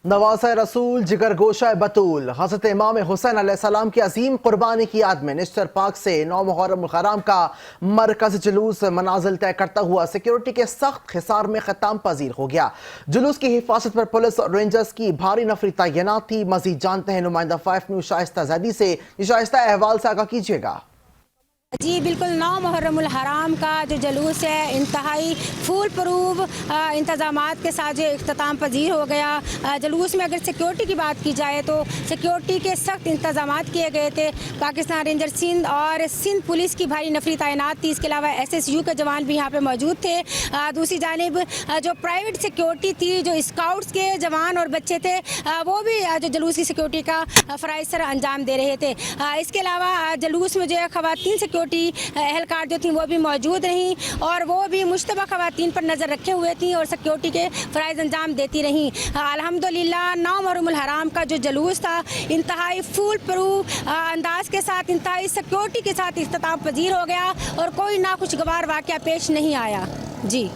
نواز رسول جگر گوشہ بطول حضرت امام حسین علیہ السلام کی عظیم قربانی کی یاد میں نشتر پاک سے 9 محرم الحرام کا مرکز جلوس منازل طے کرتا ہوا سیکیورٹی کے سخت حصار میں ختام پذیر ہو گیا۔ جلوس کی حفاظت پر پولیس اور رینجرز کی بھاری نفری تعینات تھی۔ مزید جانتے ہیں نمائندہ 5 نیوز شائستہ زیدی سے۔ شائستہ، احوال سے آگاہ کیجیے گا۔ جی بالکل، 9 محرم الحرام کا جو جلوس ہے انتہائی فول پروف انتظامات کے ساتھ جو اختتام پذیر ہو گیا۔ جلوس میں اگر سیکیورٹی کی بات کی جائے تو سیکیورٹی کے سخت انتظامات کیے گئے تھے۔ پاکستان رینجر سندھ اور سندھ پولیس کی بھاری نفری تعینات تھی۔ اس کے علاوہ SSU کے جوان بھی یہاں پہ موجود تھے۔ دوسری جانب جو پرائیویٹ سیکیورٹی تھی، جو اسکاؤٹس کے جوان اور بچے تھے، وہ بھی جو جلوس کی سیکیورٹی کا فرائض سر انجام دے رہے تھے۔ اس کے علاوہ جلوس میں جو ہے خواتین سیکیورٹی اہلکار جو تھیں وہ بھی موجود رہیں اور وہ بھی مشتبہ خواتین پر نظر رکھے ہوئے تھیں اور سیکیورٹی کے فرائض انجام دیتی رہیں۔ الحمدللہ 9 محرم الحرام کا جو جلوس تھا انتہائی فول پروف انداز کے ساتھ، انتہائی سیکیورٹی کے ساتھ اختتام پذیر ہو گیا اور کوئی ناخوشگوار واقعہ پیش نہیں آیا۔ جی